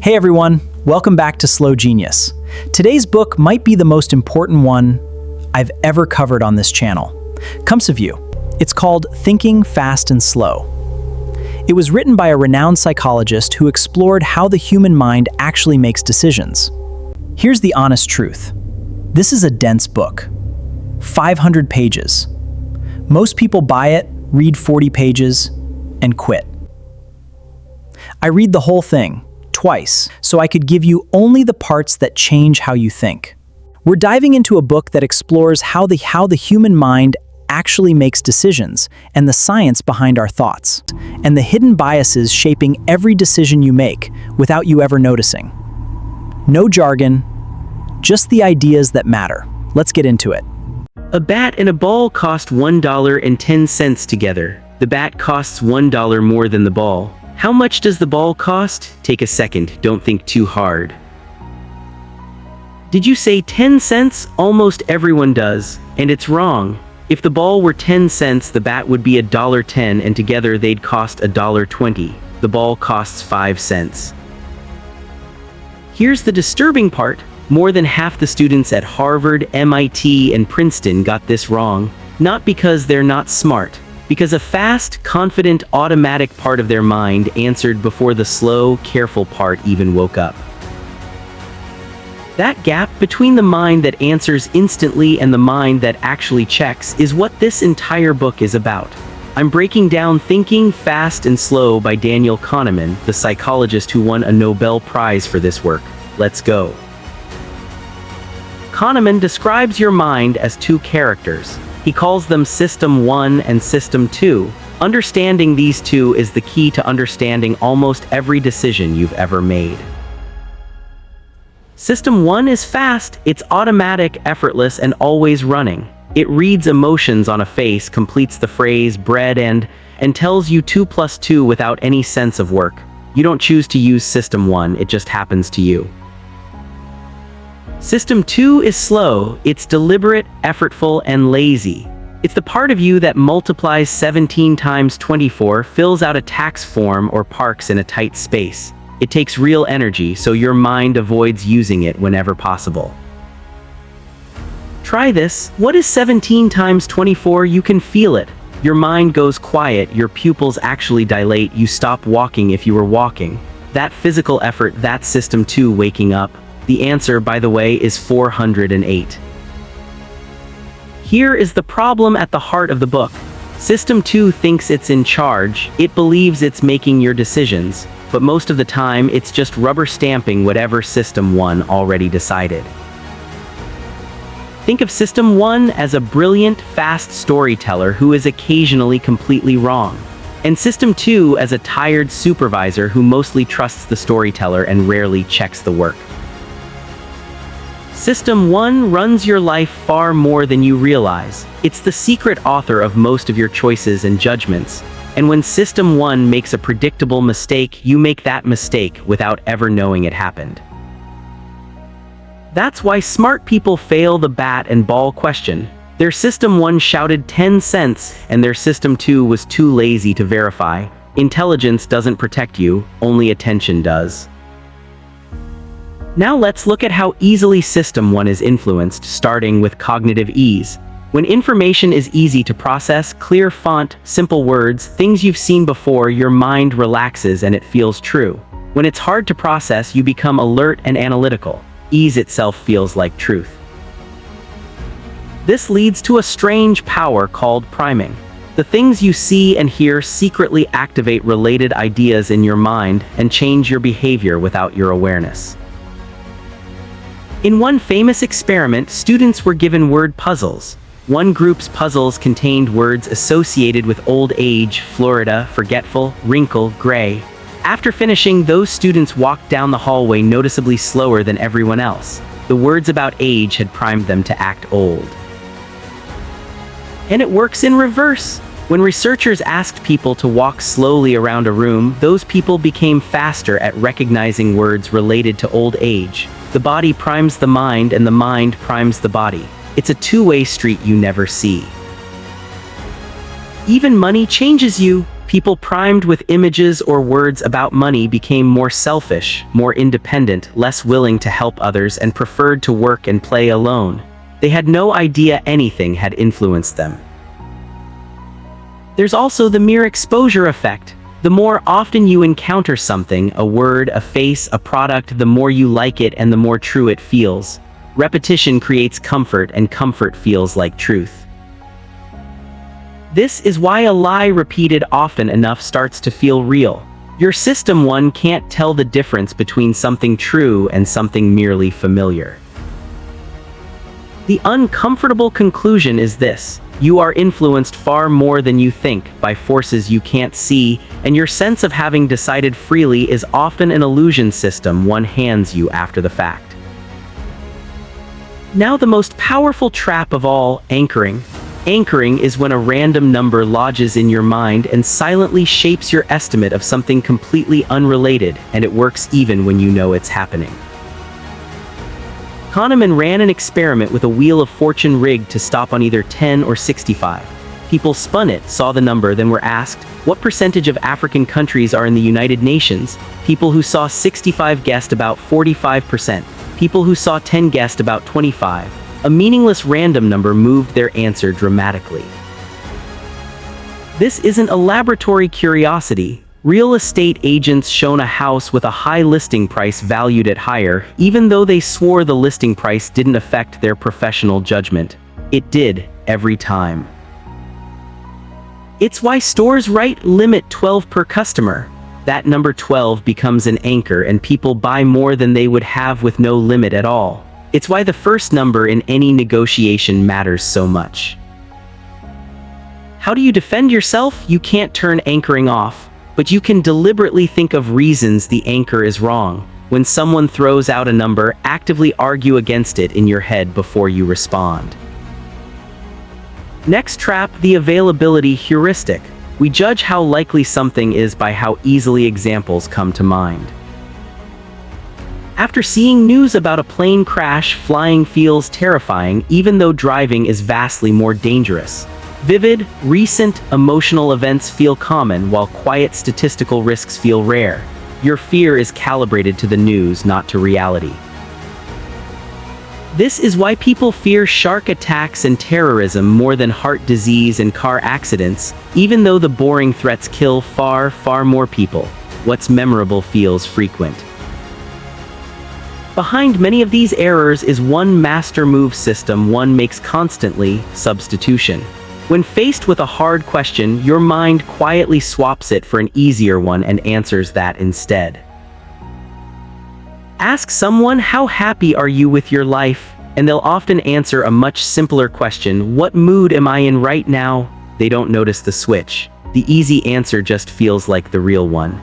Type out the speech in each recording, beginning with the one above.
Hey everyone, welcome back to Slow Genius. Today's book might be the most important one I've ever covered on this channel. Comes of you. It's called Thinking Fast and Slow. It was written by a renowned psychologist who explored how the human mind actually makes decisions. Here's the honest truth. This is a dense book. 500 pages. Most people buy it, read 40 pages, and quit. I read the whole thing, twice, so I could give you only the parts that change how you think. We're diving into a book that explores how the human mind actually makes decisions, and the science behind our thoughts, and the hidden biases shaping every decision you make without you ever noticing. No jargon, just the ideas that matter. Let's get into it. A bat and a ball cost $1.10 together. The bat costs $1 more than the ball. How much does the ball cost? Take a second, don't think too hard. Did you say 10 cents? Almost everyone does, and it's wrong. If the ball were 10 cents, the bat would be $1.10, and together they'd cost $1.20. The ball costs 5 cents. Here's the disturbing part. More than half the students at Harvard, MIT, and Princeton got this wrong. Not because they're not smart, because a fast, confident, automatic part of their mind answered before the slow, careful part even woke up. That gap between the mind that answers instantly and the mind that actually checks is what this entire book is about. I'm breaking down Thinking Fast and Slow by Daniel Kahneman, the psychologist who won a Nobel Prize for this work. Let's go. Kahneman describes your mind as two characters. He calls them System 1 and System 2. Understanding these two is the key to understanding almost every decision you've ever made. System 1 is fast, it's automatic, effortless, and always running. It reads emotions on a face, completes the phrase bread and tells you 2 plus 2 without any sense of work. You don't choose to use System 1, it just happens to you. System 2 is slow, it's deliberate, effortful, and lazy. It's the part of you that multiplies 17 times 24, fills out a tax form, or parks in a tight space. It takes real energy, so your mind avoids using it whenever possible. Try this. What is 17 times 24? You can feel it. Your mind goes quiet, your pupils actually dilate, you stop walking if you were walking. That physical effort, that's System 2 waking up. The answer, by the way, is 408. Here is the problem at the heart of the book. System 2 thinks it's in charge, it believes it's making your decisions, but most of the time it's just rubber stamping whatever System 1 already decided. Think of System 1 as a brilliant, fast storyteller who is occasionally completely wrong, and System 2 as a tired supervisor who mostly trusts the storyteller and rarely checks the work. System 1 runs your life far more than you realize. It's the secret author of most of your choices and judgments. And when System 1 makes a predictable mistake, you make that mistake without ever knowing it happened. That's why smart people fail the bat and ball question. Their System 1 shouted 10 cents, and their System 2 was too lazy to verify. Intelligence doesn't protect you, only attention does. Now let's look at how easily System 1 is influenced, starting with cognitive ease. When information is easy to process, clear font, simple words, things you've seen before, your mind relaxes and it feels true. When it's hard to process, you become alert and analytical. Ease itself feels like truth. This leads to a strange power called priming. The things you see and hear secretly activate related ideas in your mind and change your behavior without your awareness. In one famous experiment, students were given word puzzles. One group's puzzles contained words associated with old age, Florida, forgetful, wrinkle, gray. After finishing, those students walked down the hallway noticeably slower than everyone else. The words about age had primed them to act old. And it works in reverse. When researchers asked people to walk slowly around a room, those people became faster at recognizing words related to old age. The body primes the mind and the mind primes the body. It's a two-way street you never see. Even money changes you. People primed with images or words about money became more selfish, more independent, less willing to help others, and preferred to work and play alone. They had no idea anything had influenced them. There's also the mere exposure effect. The more often you encounter something, a word, a face, a product, the more you like it and the more true it feels. Repetition creates comfort, and comfort feels like truth. This is why a lie repeated often enough starts to feel real. Your system one can't tell the difference between something true and something merely familiar. The uncomfortable conclusion is this: you are influenced far more than you think by forces you can't see, and your sense of having decided freely is often an illusion system one hands you after the fact. Now the most powerful trap of all, anchoring. Anchoring is when a random number lodges in your mind and silently shapes your estimate of something completely unrelated, and it works even when you know it's happening. Kahneman ran an experiment with a wheel of fortune rigged to stop on either 10 or 65. People spun it, saw the number, then were asked, what percentage of African countries are in the United Nations? People who saw 65 guessed about 45%. People who saw 10 guessed about 25%. A meaningless random number moved their answer dramatically. This isn't a laboratory curiosity. Real estate agents shown a house with a high listing price valued it higher, even though they swore the listing price didn't affect their professional judgment. It did, every time. It's why stores write limit 12 per customer. That number 12 becomes an anchor, and people buy more than they would have with no limit at all. It's why the first number in any negotiation matters so much. How do you defend yourself? You can't turn anchoring off, but you can deliberately think of reasons the anchor is wrong. When someone throws out a number, actively argue against it in your head before you respond. Next trap, the availability heuristic. We judge how likely something is by how easily examples come to mind. After seeing news about a plane crash, flying feels terrifying, even though driving is vastly more dangerous. Vivid, recent, emotional events feel common, while quiet statistical risks feel rare. Your fear is calibrated to the news, not to reality. This is why people fear shark attacks and terrorism more than heart disease and car accidents, even though the boring threats kill far, far more people. What's memorable feels frequent. Behind many of these errors is one master move system one makes constantly: substitution. When faced with a hard question, your mind quietly swaps it for an easier one and answers that instead. Ask someone, how happy are you with your life? And they'll often answer a much simpler question: what mood am I in right now? They don't notice the switch. The easy answer just feels like the real one.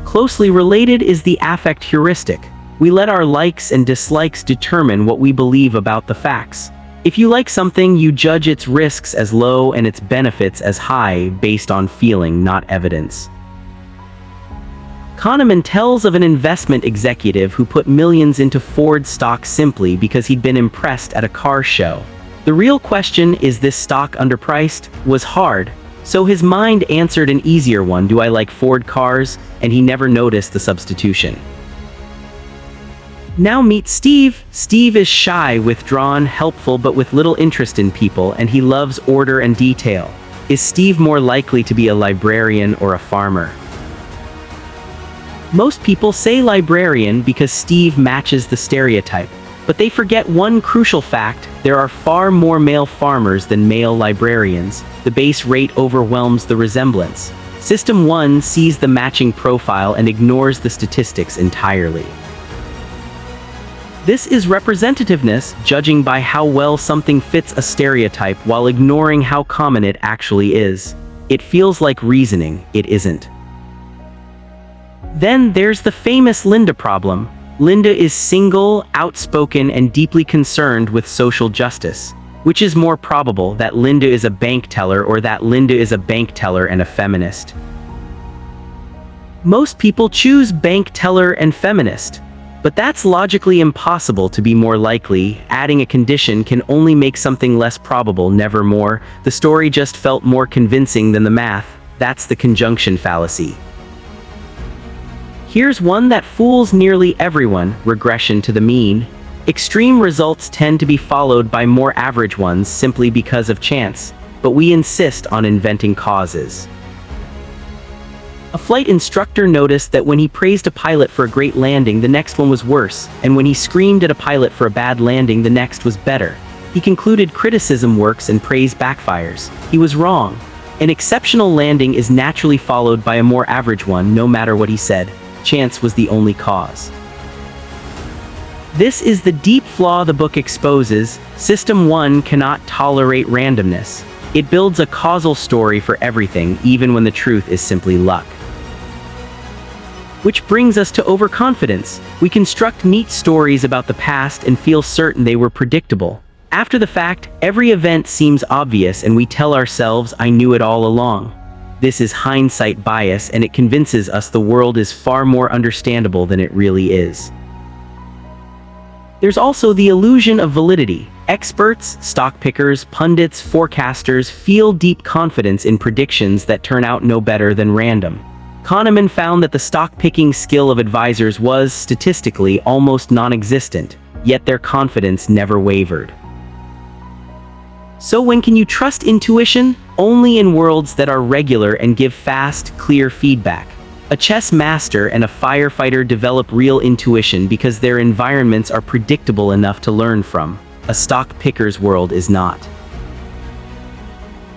Closely related is the affect heuristic. We let our likes and dislikes determine what we believe about the facts. If you like something, you judge its risks as low and its benefits as high based on feeling, not evidence. Kahneman tells of an investment executive who put millions into Ford stock simply because he'd been impressed at a car show. The real question, is this stock underpriced, was hard. So his mind answered an easier one: do I like Ford cars? And he never noticed the substitution. Now meet Steve. Steve is shy, withdrawn, helpful, but with little interest in people, and he loves order and detail. Is Steve more likely to be a librarian or a farmer? Most people say librarian because Steve matches the stereotype, but they forget one crucial fact: there are far more male farmers than male librarians. The base rate overwhelms the resemblance. System 1 sees the matching profile and ignores the statistics entirely. This is representativeness, judging by how well something fits a stereotype while ignoring how common it actually is. It feels like reasoning, it isn't. Then there's the famous Linda problem. Linda is single, outspoken, and deeply concerned with social justice. Which is more probable, that Linda is a bank teller or that Linda is a bank teller and a feminist? Most people choose bank teller and feminist. But that's logically impossible to be more likely. Adding a condition can only make something less probable, never more. The story just felt more convincing than the math. That's the conjunction fallacy. Here's one that fools nearly everyone: regression to the mean. Extreme results tend to be followed by more average ones simply because of chance, but we insist on inventing causes. A flight instructor noticed that when he praised a pilot for a great landing, the next one was worse, and when he screamed at a pilot for a bad landing, the next was better. He concluded criticism works and praise backfires. He was wrong. An exceptional landing is naturally followed by a more average one, no matter what he said. Chance was the only cause. This is the deep flaw the book exposes. System 1 cannot tolerate randomness. It builds a causal story for everything, even when the truth is simply luck. Which brings us to overconfidence. We construct neat stories about the past and feel certain they were predictable. After the fact, every event seems obvious and we tell ourselves, "I knew it all along." This is hindsight bias, and it convinces us the world is far more understandable than it really is. There's also the illusion of validity. Experts, stock pickers, pundits, forecasters feel deep confidence in predictions that turn out no better than random. Kahneman found that the stock-picking skill of advisors was, statistically, almost non-existent, yet their confidence never wavered. So when can you trust intuition? Only in worlds that are regular and give fast, clear feedback. A chess master and a firefighter develop real intuition because their environments are predictable enough to learn from. A stock picker's world is not.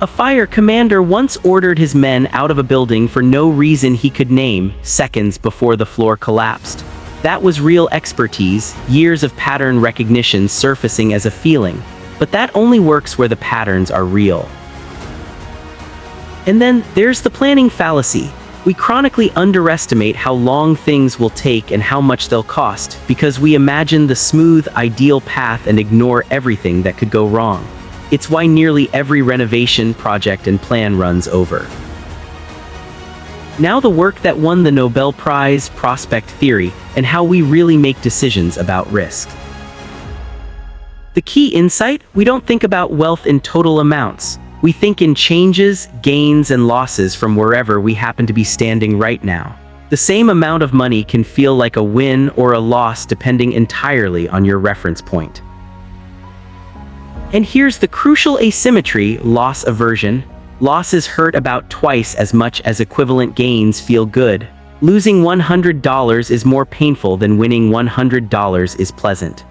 A fire commander once ordered his men out of a building for no reason he could name, seconds before the floor collapsed. That was real expertise, years of pattern recognition surfacing as a feeling. But that only works where the patterns are real. And then there's the planning fallacy. We chronically underestimate how long things will take and how much they'll cost because we imagine the smooth, ideal path and ignore everything that could go wrong. It's why nearly every renovation project and plan runs over. Now the work that won the Nobel Prize, prospect theory, and how we really make decisions about risk. The key insight: we don't think about wealth in total amounts. We think in changes, gains, and losses from wherever we happen to be standing right now. The same amount of money can feel like a win or a loss depending entirely on your reference point. And here's the crucial asymmetry: loss aversion. Losses hurt about twice as much as equivalent gains feel good. Losing $100 is more painful than winning $100 is pleasant.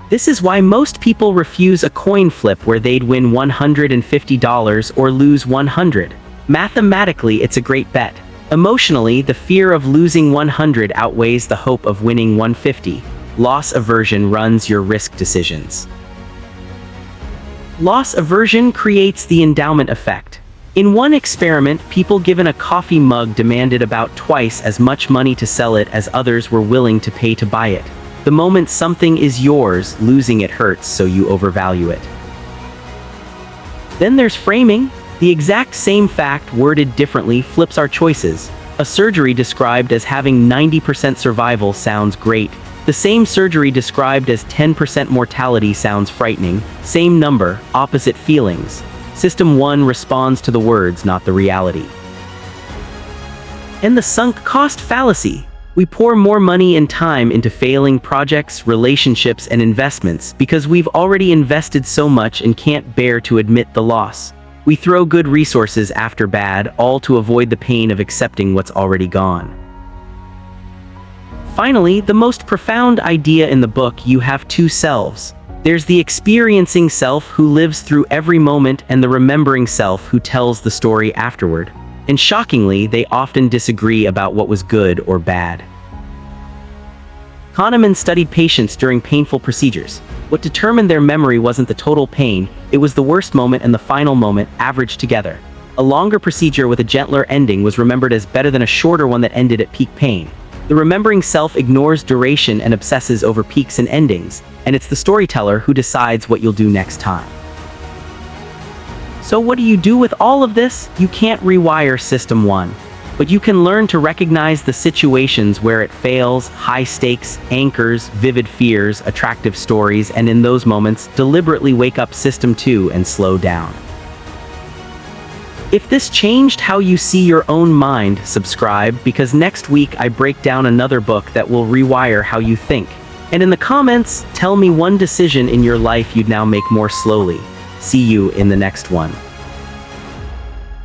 This is why most people refuse a coin flip where they'd win $150 or lose $100. Mathematically, it's a great bet. Emotionally, the fear of losing $100 outweighs the hope of winning $150. Loss aversion runs your risk decisions. Loss aversion creates the endowment effect. In one experiment, people given a coffee mug demanded about twice as much money to sell it as others were willing to pay to buy it. The moment something is yours, losing it hurts, so you overvalue it. Then there's framing. The exact same fact worded differently flips our choices. A surgery described as having 90% survival sounds great. The same surgery described as 10% mortality sounds frightening. Same number, opposite feelings. System 1 responds to the words, not the reality. And the sunk cost fallacy. We pour more money and time into failing projects, relationships, and investments because we've already invested so much and can't bear to admit the loss. We throw good resources after bad, all to avoid the pain of accepting what's already gone. Finally, the most profound idea in the book: you have two selves. There's the experiencing self who lives through every moment and the remembering self who tells the story afterward. And shockingly, they often disagree about what was good or bad. Kahneman studied patients during painful procedures. What determined their memory wasn't the total pain, it was the worst moment and the final moment averaged together. A longer procedure with a gentler ending was remembered as better than a shorter one that ended at peak pain. The remembering self ignores duration and obsesses over peaks and endings, and it's the storyteller who decides what you'll do next time. So what do you do with all of this? You can't rewire System 1. But you can learn to recognize the situations where it fails, high stakes, anchors, vivid fears, attractive stories, and in those moments, deliberately wake up System 2 and slow down. If this changed how you see your own mind, subscribe, because next week I break down another book that will rewire how you think. And in the comments, tell me one decision in your life you'd now make more slowly. See you in the next one.